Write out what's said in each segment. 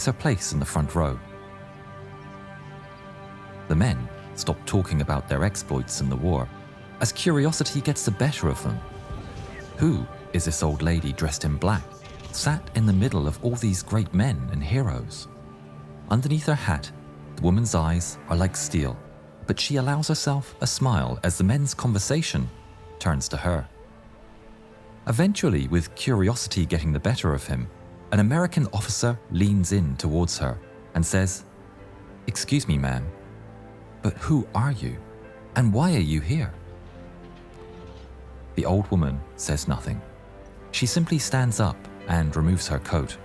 her place in the front row. The men stop talking about their exploits in the war as curiosity gets the better of them. Who is this old lady dressed in black, sat in the middle of all these great men and heroes? Underneath her hat, the woman's eyes are like steel, but she allows herself a smile as the men's conversation turns to her. Eventually, with curiosity getting the better of him, an American officer leans in towards her and says, "Excuse me, ma'am, but who are you, and why are you here?" The old woman says nothing. She simply stands up and removes her coat.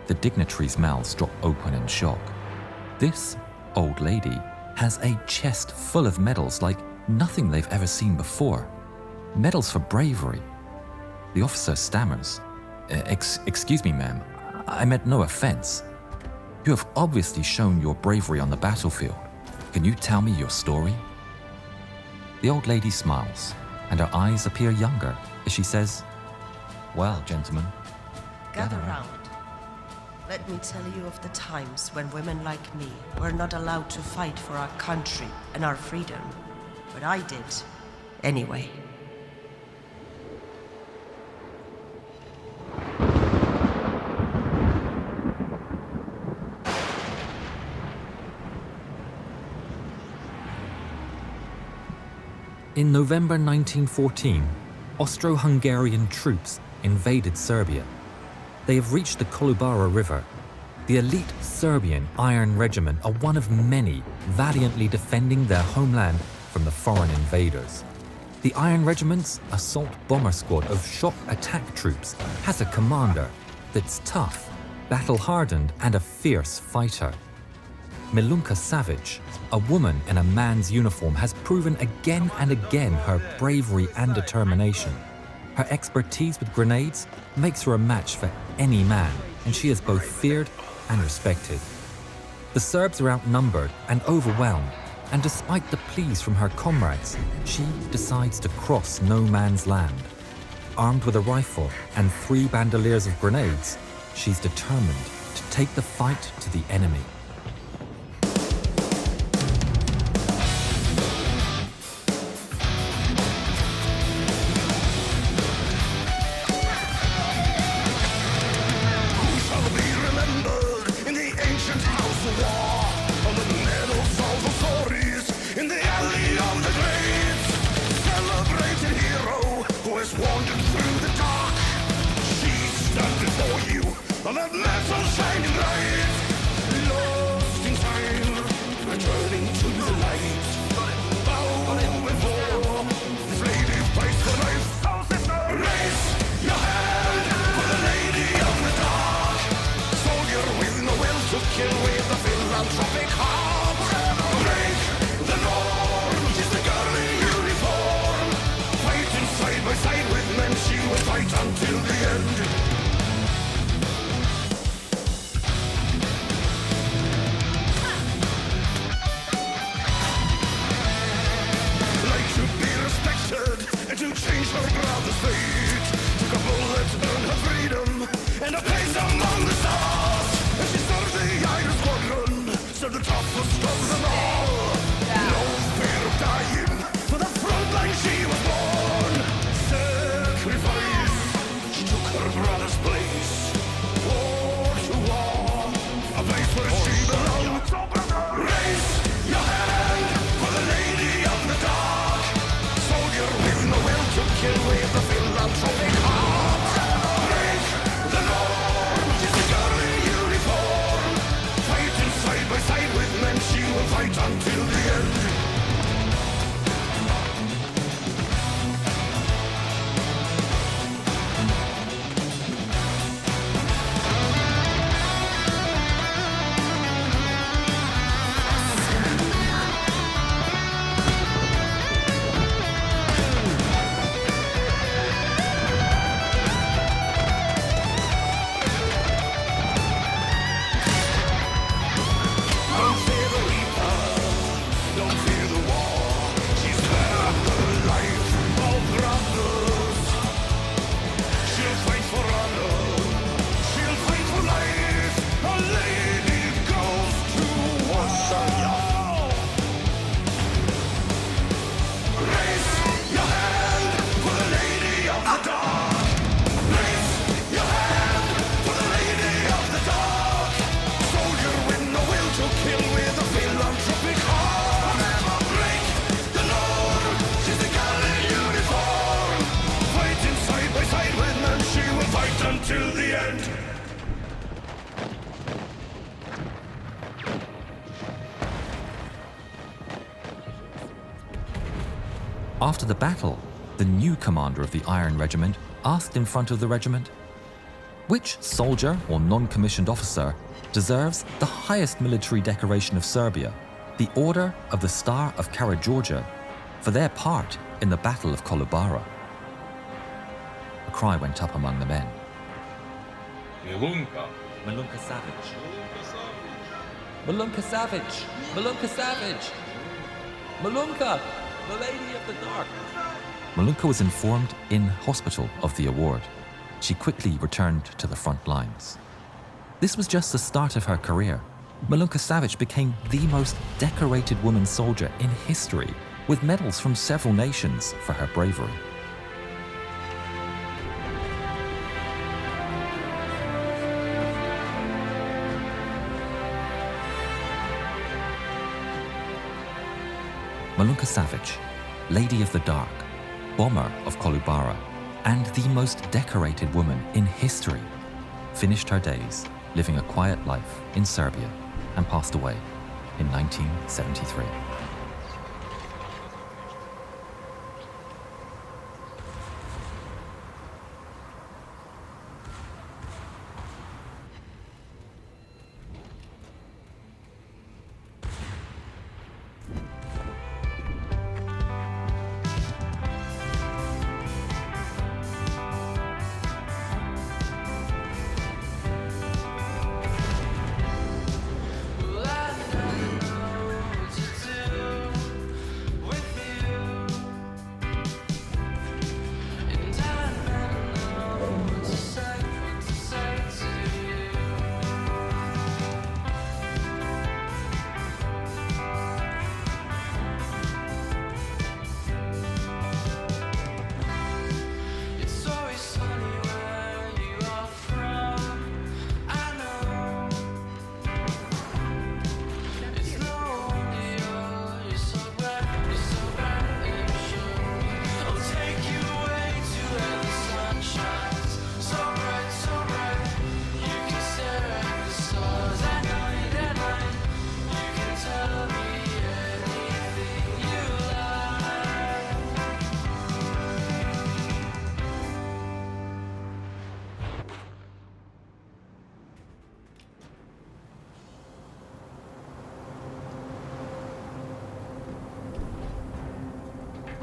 The dignitaries' mouths drop open in shock. This old lady has a chest full of medals like nothing they've ever seen before. Medals for bravery. The officer stammers, Excuse me, ma'am, I meant no offense. You have obviously shown your bravery on the battlefield. Can you tell me your story?" The old lady smiles, and her eyes appear younger as she says, "Well, gentlemen, Gather round. Let me tell you of the times when women like me were not allowed to fight for our country and our freedom. But I did, anyway. In November 1914, Austro-Hungarian troops invaded Serbia. They have reached the Kolubara River. The elite Serbian Iron Regiment are one of many valiantly defending their homeland from the foreign invaders. The Iron Regiment's assault bomber squad of shock attack troops has a commander that's tough, battle-hardened, and a fierce fighter. Milunka Savic, a woman in a man's uniform, has proven again and again her bravery and determination. Her expertise with grenades makes her a match for any man, and she is both feared and respected. The Serbs are outnumbered and overwhelmed, and despite the pleas from her comrades, she decides to cross no man's land. Armed with a rifle and 3 bandoliers of grenades, she's determined to take the fight to the enemy. The toughest Till the end. After the battle, the new commander of the Iron Regiment asked in front of the regiment, "Which soldier or non-commissioned officer deserves the highest military decoration of Serbia, the Order of the Star of Karađorđe, for their part in the Battle of Kolubara?" A cry went up among the men. Milunka. Milunka Savić. Milunka Savić. Milunka Savić. Milunka, the Lady of the Dark. Milunka was informed in hospital of the award. She quickly returned to the front lines. This was just the start of her career. Milunka Savić became the most decorated woman soldier in history, with medals from several nations for her bravery. Milunka Savić, Lady of the Dark, bomber of Kolubara, and the most decorated woman in history, finished her days living a quiet life in Serbia and passed away in 1973.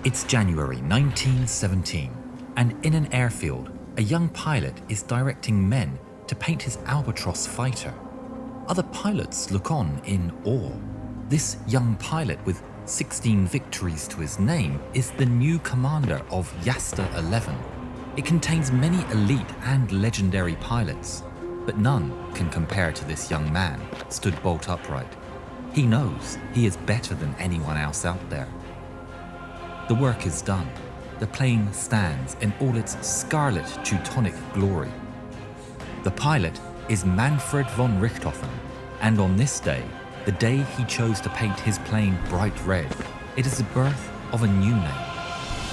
It's January 1917, and in an airfield, a young pilot is directing men to paint his Albatross fighter. Other pilots look on in awe. This young pilot with 16 victories to his name is the new commander of Yasta 11. It contains many elite and legendary pilots, but none can compare to this young man, stood bolt upright. He knows he is better than anyone else out there. The work is done. The plane stands in all its scarlet Teutonic glory. The pilot is Manfred von Richthofen, and on this day, the day he chose to paint his plane bright red, it is the birth of a new name,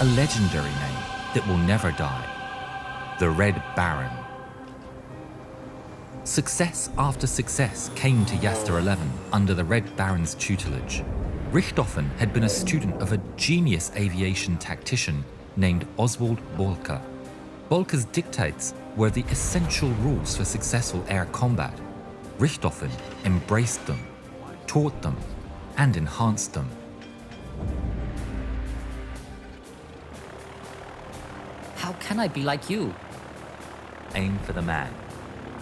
a legendary name that will never die, the Red Baron. Success after success came to Yasta 11 under the Red Baron's tutelage. Richthofen had been a student of a genius aviation tactician named Oswald Bolka. Bolka's dictates were the essential rules for successful air combat. Richthofen embraced them, taught them, and enhanced them. How can I be like you? Aim for the man,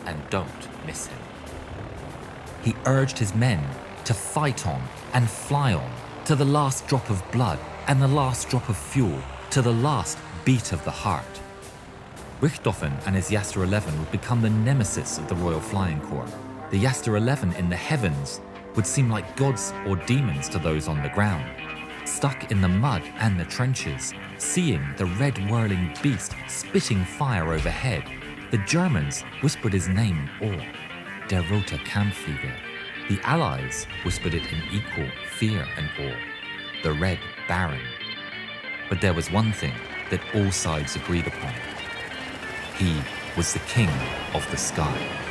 and don't miss him. He urged his men to fight on and fly on, to the last drop of blood and the last drop of fuel, to the last beat of the heart. Richthofen and his Yasta 11 would become the nemesis of the Royal Flying Corps. The Yasta 11 in the heavens would seem like gods or demons to those on the ground. Stuck in the mud and the trenches, seeing the red whirling beast spitting fire overhead, the Germans whispered his name in awe, Der Rote Kampfflieger. The Allies whispered it in equal fear and awe, the Red Baron. But there was one thing that all sides agreed upon. He was the king of the sky.